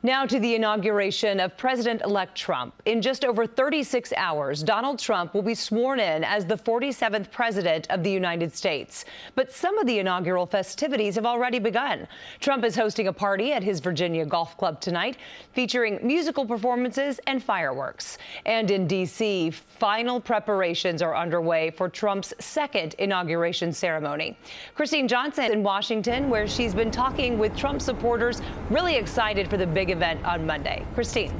Now to the inauguration of President-elect Trump. In just over 36 hours, Donald Trump will be sworn in as the 47th president of the United States. But some of the inaugural festivities have already begun. Trump is hosting a party at his Virginia Golf Club tonight, featuring musical performances and fireworks. And in D.C., final preparations are underway for Trump's second inauguration ceremony. Kristine Johnson in Washington, where she's been talking with Trump supporters, really excited for the big event on Monday. Kristine.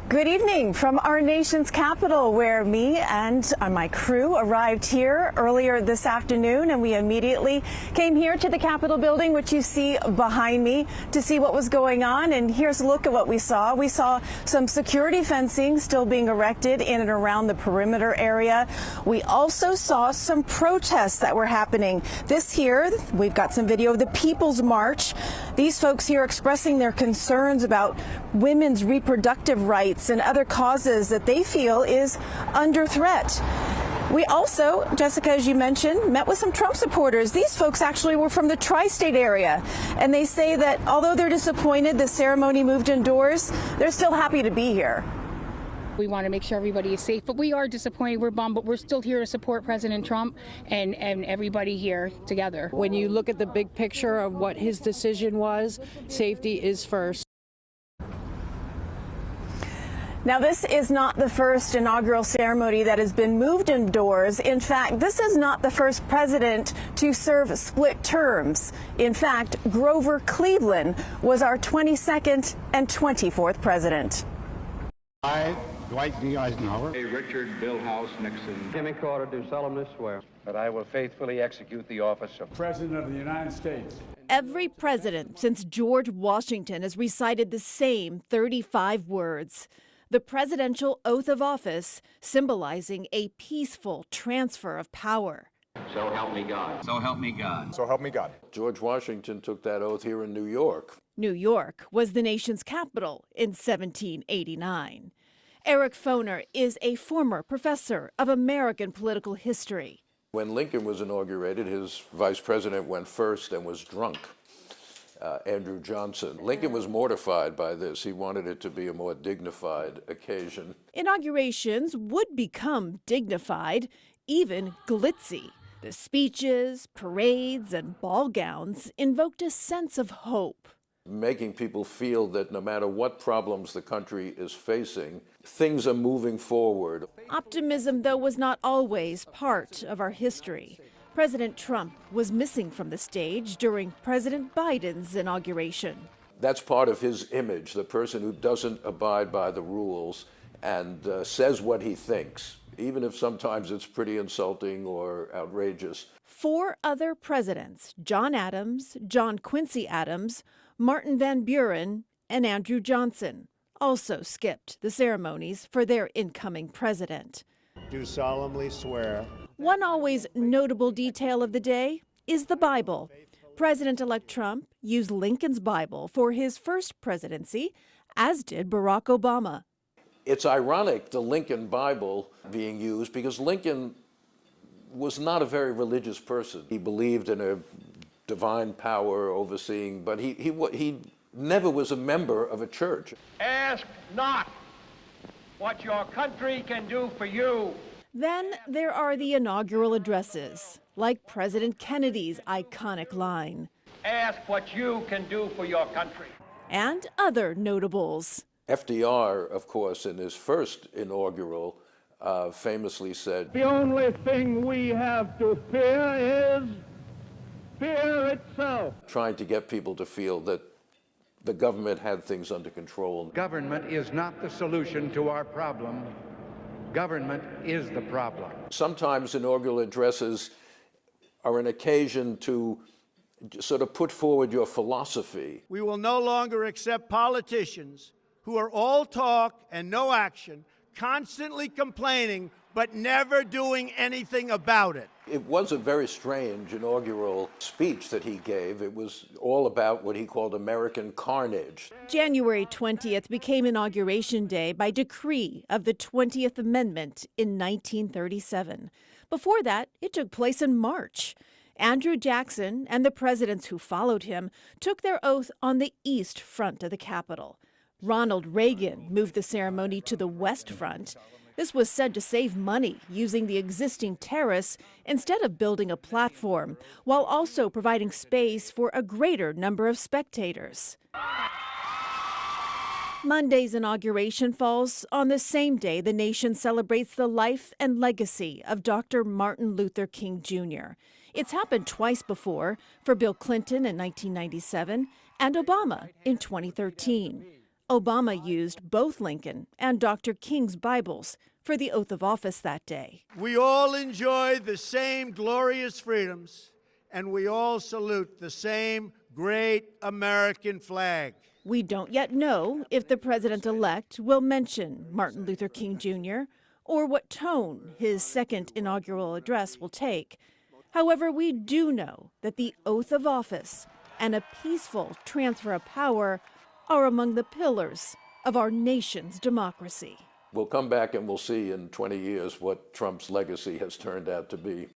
Good evening from our nation's capital, where me and my crew arrived here earlier this afternoon, and we immediately came here to the Capitol building, which you see behind me, to see what was going on. And here's a look at what we saw. We saw some security fencing still being erected in and around the perimeter area. We also saw some protests that were happening. This here, we've got some video of the People's March. These folks here expressing their concerns about women's reproductive rights and other causes that they feel is under threat. We also, Jessica, as you mentioned, met with some Trump supporters. These folks actually were from the tri-state area, and they say that although they're disappointed the ceremony moved indoors, they're still happy to be here. We want to make sure everybody is safe, but we are disappointed, we're bummed, but we're still here to support President Trump and everybody here together. When you look at the big picture of what his decision was, safety is first. Now, this is not the first inaugural ceremony that has been moved indoors. In fact, this is not the first president to serve split terms. In fact, Grover Cleveland was our 22nd and 24th president. I, Dwight D. Eisenhower. Richard Billhouse Nixon. Jimmy Carter, do solemnly swear that I will faithfully execute the office of President of the United States. Every president since George Washington has recited the same 35 words. The presidential oath of office symbolizing a peaceful transfer of power. So help me God. So help me God. So help me God. George Washington took that oath here in New York. New York was the nation's capital in 1789. Eric Foner is a former professor of American political history. When Lincoln was inaugurated, his vice president went first and was drunk. Andrew Johnson. Lincoln was mortified by this. He wanted it to be a more dignified occasion. Inaugurations would become dignified, even glitzy. The speeches, parades, and ball gowns invoked a sense of hope. Making people feel that no matter what problems the country is facing, things are moving forward. Optimism, though, was not always part of our history. President Trump was missing from the stage during President Biden's inauguration. That's part of his image, the person who doesn't abide by the rules and says what he thinks, even if sometimes it's pretty insulting or outrageous. 4 other presidents, John Adams, John Quincy Adams, Martin Van Buren, and Andrew Johnson, also skipped the ceremonies for their incoming president. Do solemnly swear. One always notable detail of the day is the Bible. President-elect Trump used Lincoln's Bible for his first presidency, as did Barack Obama. It's ironic, the Lincoln Bible being used, because Lincoln was not a very religious person. He believed in a divine power overseeing, but he never was a member of a church. Ask not what your country can do for you. Then there are the inaugural addresses, like President Kennedy's iconic line. Ask what you can do for your country. And other notables. FDR, of course, in his first inaugural, famously said, The only thing we have to fear is fear itself. Trying to get people to feel that the government had things under control. Government is not the solution to our problem. Government is the problem. Sometimes inaugural addresses are an occasion to sort of put forward your philosophy. We will no longer accept politicians who are all talk and no action, constantly complaining, but never doing anything about it. It was a very strange inaugural speech that he gave. It was all about what he called American carnage. January 20th became Inauguration Day by decree of the 20th Amendment in 1937. Before that, it took place in March. Andrew Jackson and the presidents who followed him took their oath on the east front of the Capitol. Ronald Reagan moved the ceremony to the west front. This was said to save money using the existing terrace instead of building a platform, while also providing space for a greater number of spectators. Monday's inauguration falls on the same day the nation celebrates the life and legacy of Dr. Martin Luther King Jr. It's happened twice before, for Bill Clinton in 1997 and Obama in 2013. Obama used both Lincoln and Dr. King's Bibles for the oath of office that day. We all enjoy the same glorious freedoms, and we all salute the same great American flag. We don't yet know if the president-elect will mention Martin Luther King Jr. or what tone his second inaugural address will take. However, we do know that the oath of office and a peaceful transfer of power are among the pillars of our nation's democracy. We'll come back and we'll see in 20 years what Trump's legacy has turned out to be.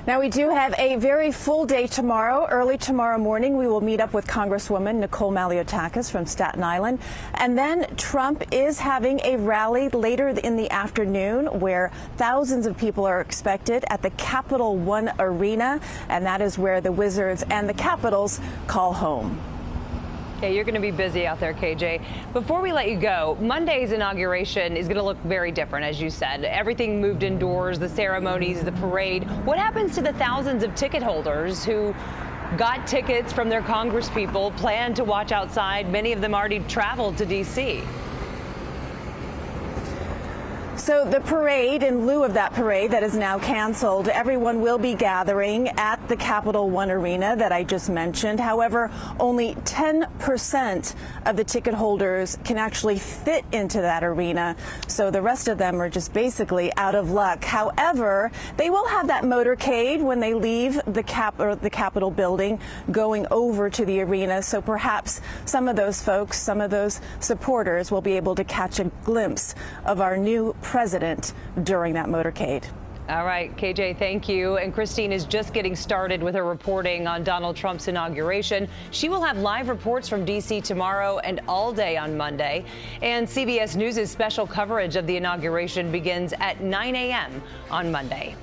Now, we do have a very full day tomorrow. Early tomorrow morning, we will meet up with Congresswoman Nicole Maliotakis from Staten Island. And then Trump is having a rally later in the afternoon where thousands of people are expected at the Capital One Arena. And that is where the Wizards and the Capitals call home. Yeah, you're going to be busy out there, KJ. Before we let you go, Monday's inauguration is going to look very different, as you said. Everything moved indoors, the ceremonies, the parade. What happens to the thousands of ticket holders who got tickets from their congresspeople, planned to watch outside? Many of them already traveled to D.C. So the parade, in lieu of that parade that is now canceled, everyone will be gathering at the Capital One Arena that I just mentioned. However, only 10% of the ticket holders can actually fit into that arena. So the rest of them are just basically out of luck. However, they will have that motorcade when they leave the Capitol building going over to the arena. So perhaps some of those folks, some of those supporters will be able to catch a glimpse of our new president during that motorcade. All right, KJ, thank you. And Kristine is just getting started with her reporting on Donald Trump's inauguration. She will have live reports from D.C. tomorrow and all day on Monday. And CBS News' special coverage of the inauguration begins at 9 a.m. on Monday.